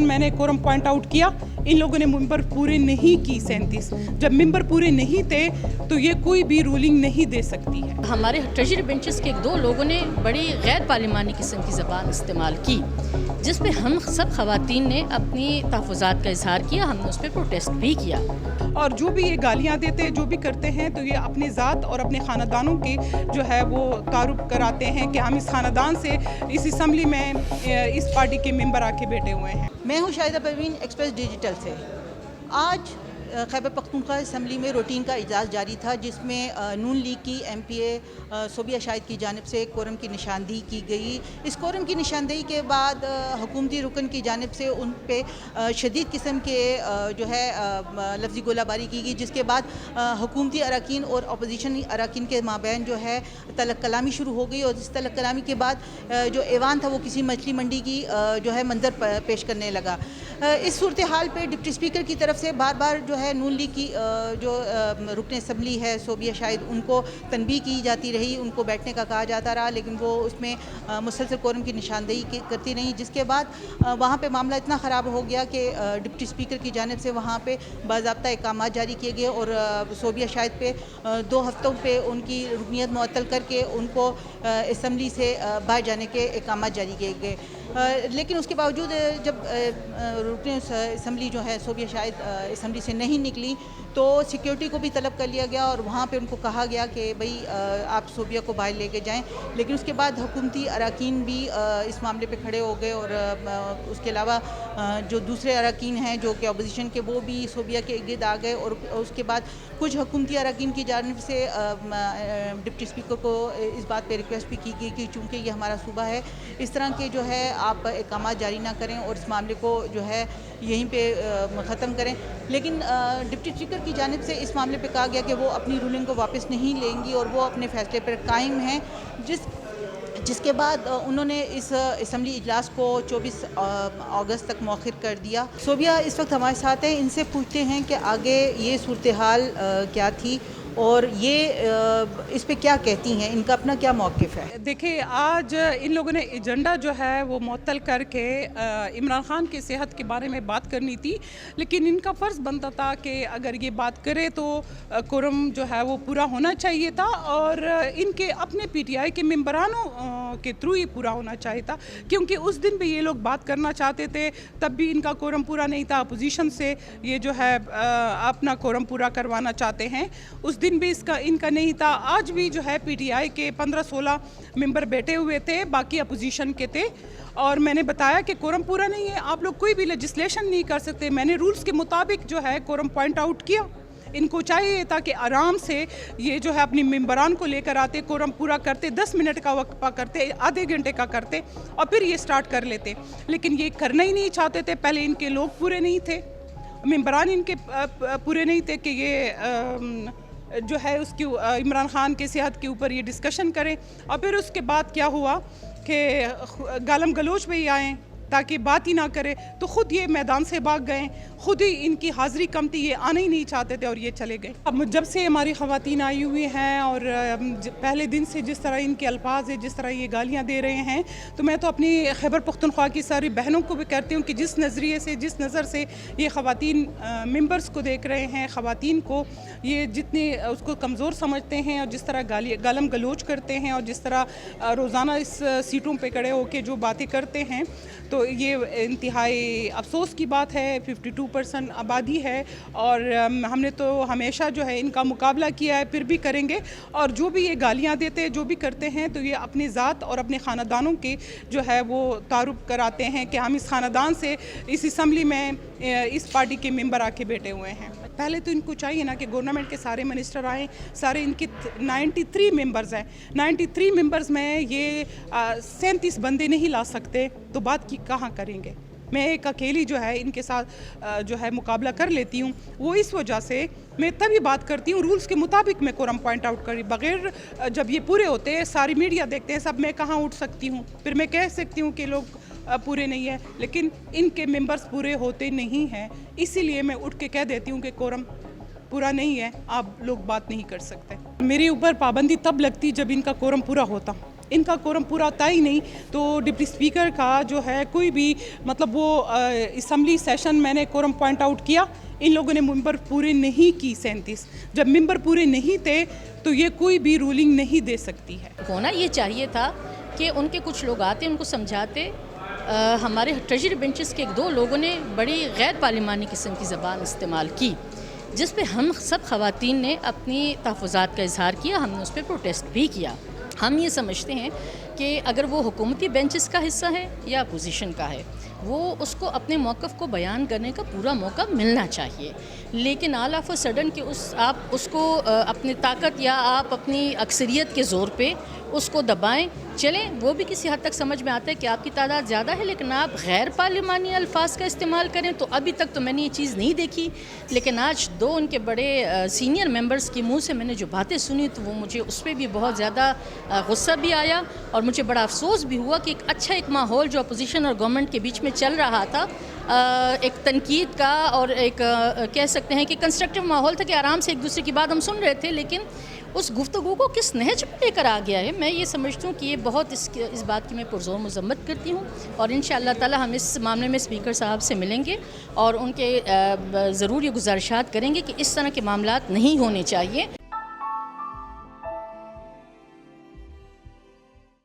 میں نے quorum point out किया, इन लोगों ने मेंबर पूरे नहीं की 37। जब मेंबर पूरे नहीं थे तो ये कोई भी रूलिंग नहीं दे सकती है। हमारे ट्रेजरी बेंचेस के 2 लोगों ने बड़ी गैर पार्लिमानी किस्म की ज़बान इस्तेमाल की, जिस पे हम सब ख़वातीन ने अपनी तहफ़्फ़ुज़ात का इज़हार किया, हमने उस पर प्रोटेस्ट भी किया। और जो भी ये गालियाँ देते जो भी करते हैं तो ये अपनी ज़ात और अपने ख़ानदानों के जो है वो तारुफ कराते हैं कि हम इस ख़ानदान से इस असम्बली में इस पार्टी के मेंबर आके बैठे हुए हैं। मैं हूँ शाहिदा परवीन, एक्सप्रेस डिजिटल से। आज खैबर पख्तूनख्वा असम्बली में रूटीन का इजलास जारी था, जिसमें नून लीग की MPA सोबिया शाहिद की जानिब से कोरम की निशानदेही की गई। इस कोरम की निशानदेही के बाद हुकूमती रुकन की जानिब से उन पे शदीद किस्म के जो है लफ्ज़ी गोलाबारी की गई, जिसके बाद हुकूमती अरकान और अपोजिशन अरकान के माबैन जो है तलक कलामी शुरू हो गई। और इस तलक कलामी के बाद जो ऐवान था वो किसी मछली मंडी की जो है मंजर पेश करने लगा। इस सूरत हाल पे डिप्टी स्पीकर की तरफ से बार बार जो है नून लीग की जो रुकन असम्बली है सोबिया शाहिद, उनको तनबीह की जाती रही, उनको बैठने का कहा जाता रहा, लेकिन वो उसमें मुसलसल कोरम की निशानदेही करती रही, जिसके बाद वहाँ पे मामला इतना ख़राब हो गया कि डिप्टी स्पीकर की जानिब से वहाँ पे बाज़ाब्ता अहकामात जारी किए गए और सोबिया शाहिद पे 2 हफ्तों पे उनकी रुकनीत मुअत्तल करके उनको असम्बली से बाहर जाने के अहकामात जारी किए गए। लेकिन उसके बावजूद जब रुकन असम्बली जो है सोबिया शाहिद असम्बली से नहीं निकली तो सिक्योरिटी को भी तलब कर लिया गया और वहाँ पे उनको कहा गया कि भाई आप सोबिया को बाहर लेके जाएं। लेकिन उसके बाद हुकूमती अरकान भी इस मामले पे खड़े हो गए और उसके अलावा जो दूसरे अरकान हैं जो कि अपोजिशन के, वो भी सोबिया के इर्द आ गए। और उसके बाद कुछ हुकूमती अरकान की जानिब से डिप्टी स्पीकर को इस बात पे रिक्वेस्ट भी की गई कि चूँकि ये हमारा सूबा है, इस तरह के जो है आप अहकामात जारी ना करें और इस मामले को जो है यहीं पे ख़त्म करें। लेकिन डिप्टी स्पीकर की जानिब से इस मामले पे कहा गया कि वो अपनी रूलिंग को वापस नहीं लेंगी और वो अपने फ़ैसले पर कायम हैं, जिसके बाद उन्होंने इस असम्बली इजलास को 24 अगस्त तक मौखिर कर दिया। सोबिया इस वक्त हमारे साथ हैं, इनसे पूछते हैं कि आगे ये सूरत हाल क्या थी और ये इस पे क्या कहती हैं, इनका अपना क्या मौक़िफ़ है। देखिए, आज इन लोगों ने एजेंडा जो है वो मुअत्तल करके इमरान ख़ान की सेहत के बारे में बात करनी थी, लेकिन इनका फ़र्ज़ बनता था कि अगर ये बात करे तो कोरम जो है वो पूरा होना चाहिए था और इनके अपने PTI के मेंबरानों के थ्रू ही पूरा होना चाहिए था, क्योंकि उस दिन भी ये लोग बात करना चाहते थे, तब भी इनका कोरम पूरा नहीं था। अपोजिशन से ये जो है अपना कोरम पूरा करवाना चाहते हैं, उस दिन भी इनका नहीं था। आज भी जो है PTI के 15-16 मेंबर बैठे हुए थे, बाकी अपोजिशन के थे और मैंने बताया कि कोरम पूरा नहीं है, आप लोग कोई भी लेजिस्लेशन नहीं कर सकते। मैंने रूल्स के मुताबिक जो है कोरम पॉइंट आउट किया। इनको चाहिए था कि आराम से ये जो है अपनी मेंबरान को लेकर आते, कोरम पूरा करते, 10 मिनट का वक्फा करते, आधे घंटे का करते और फिर ये स्टार्ट कर लेते, लेकिन ये करना ही नहीं चाहते थे। पहले इनके लोग पूरे नहीं थे, मेंबरान इनके पूरे नहीं थे कि ये जो है उसकी इमरान ख़ान के सेहत के ऊपर ये डिस्कशन करें। और फिर उसके बाद क्या हुआ कि गालम गलोच में ही आए ताकि बात ही ना करे, तो ख़ुद ये मैदान से भाग गए, ख़ुद ही इनकी हाज़िरी कम थी, ये आना ही नहीं चाहते थे और ये चले गए। अब जब से हमारी ख़वातीन आई हुई हैं और पहले दिन से जिस तरह इनके अल्फाज है, जिस तरह ये गालियाँ दे रहे हैं, तो मैं तो अपनी खैबर पख्तूनख्वा की सारी बहनों को भी कहती हूँ कि जिस नज़रिए से, जिस नज़र से ये ख़वातीन मेंबर्स को देख रहे हैं, ख़वातीन को ये जितने उसको कमज़ोर समझते हैं और जिस तरह गालम गलोच करते हैं और जिस तरह रोज़ाना इस सीटों पर खड़े होकर जो बातें करते हैं, तो ये इंतहाई अफसोस की बात है। 52% आबादी है और हमने तो हमेशा जो है इनका मुकाबला किया है, फिर भी करेंगे। और जो भी ये गालियाँ देते, जो भी करते हैं, तो ये अपनी ज़ात और अपने ख़ानदानों के जो है वो तारुफ कराते हैं कि हम इस ख़ानदान से इस असम्बली में इस पार्टी के मेंबर आके बैठे हुए हैं। पहले तो इनको चाहिए ना कि गवर्नमेंट के सारे मिनिस्टर आएँ, सारे इनके 93 मेंबर्स हैं, 93 मेंबर्स में ये 37 बंदे नहीं ला सकते, तो बात की कहाँ करेंगे। मैं एक अकेली जो है इनके साथ जो है मुकाबला कर लेती हूँ, वो इस वजह से मैं तभी बात करती हूँ रूल्स के मुताबिक। मैं कोरम पॉइंट आउट करी बगैर जब ये पूरे होते हैं, सारी मीडिया देखते हैं सब, मैं कहाँ उठ सकती हूँ, फिर मैं कह सकती हूँ कि लोग पूरे नहीं है, लेकिन इनके मेंबर्स पूरे होते नहीं हैं, इसीलिए मैं उठ के कह देती हूँ कि कोरम पूरा नहीं है, आप लोग बात नहीं कर सकते। मेरे ऊपर पाबंदी तब लगती जब इनका कोरम पूरा होता, इनका कोरम पूरा था ही नहीं, तो डिप्टी स्पीकर का जो है कोई भी मतलब वो असम्बली सेशन मैंने कोरम पॉइंट आउट किया, इन लोगों ने मेंबर पूरे नहीं की 37। जब मेंबर पूरे नहीं थे तो ये कोई भी रूलिंग नहीं दे सकती है। होना ये चाहिए था कि उनके कुछ लोग आते उनको समझाते। हमारे ट्रेजरी बेंचेस के 2 लोगों ने बड़ी गैर पार्लिमानी किस्म की ज़बान इस्तेमाल की, जिस पे हम सब ख़वातीन ने अपनी तहफ़्फ़ुज़ात का इज़हार किया, हमने उस पर प्रोटेस्ट भी किया। हम ये समझते हैं कि अगर वो हुकूमती बेंचेस का हिस्सा है या अपोजिशन का है, वो उसको अपने मौक़िफ़ को बयान करने का पूरा मौका मिलना चाहिए। लेकिन ऑल ऑफ अ सडन कि आप उसको अपनी ताकत या आप अपनी अक्सरियत के ज़ोर पे उसको दबाएं, चलें, वो भी किसी हद तक समझ में आता है कि आपकी तादाद ज़्यादा है, लेकिन आप गैर पार्लिमानी अल्फाज का इस्तेमाल करें। तो अभी तक तो मैंने ये चीज़ नहीं देखी, लेकिन आज 2 उनके बड़े सीनियर मेंबर्स के मुंह से मैंने जो बातें सुनी तो वो मुझे उस पर भी बहुत ज़्यादा गुस्सा भी आया और मुझे बड़ा अफसोस भी हुआ कि एक माहौल जो अपोजिशन और गवर्नमेंट के बीच में चल रहा था, एक तनकीद का और एक कह सकते हैं कि कंस्ट्रक्टिव माहौल था कि आराम से एक दूसरे की बात हम सुन रहे थे, लेकिन उस गुफ्तगू को किस नहज में लेकर आ गया है, मैं ये समझती हूँ कि ये बहुत इस बात की मैं पुरज़ोर मज़म्मत करती हूँ। और इंशाअल्लाह ताला हम इस मामले में स्पीकर साहब से मिलेंगे और उनके ज़रूर ये गुज़ारिशात करेंगे कि इस तरह के मामलात नहीं होने चाहिए।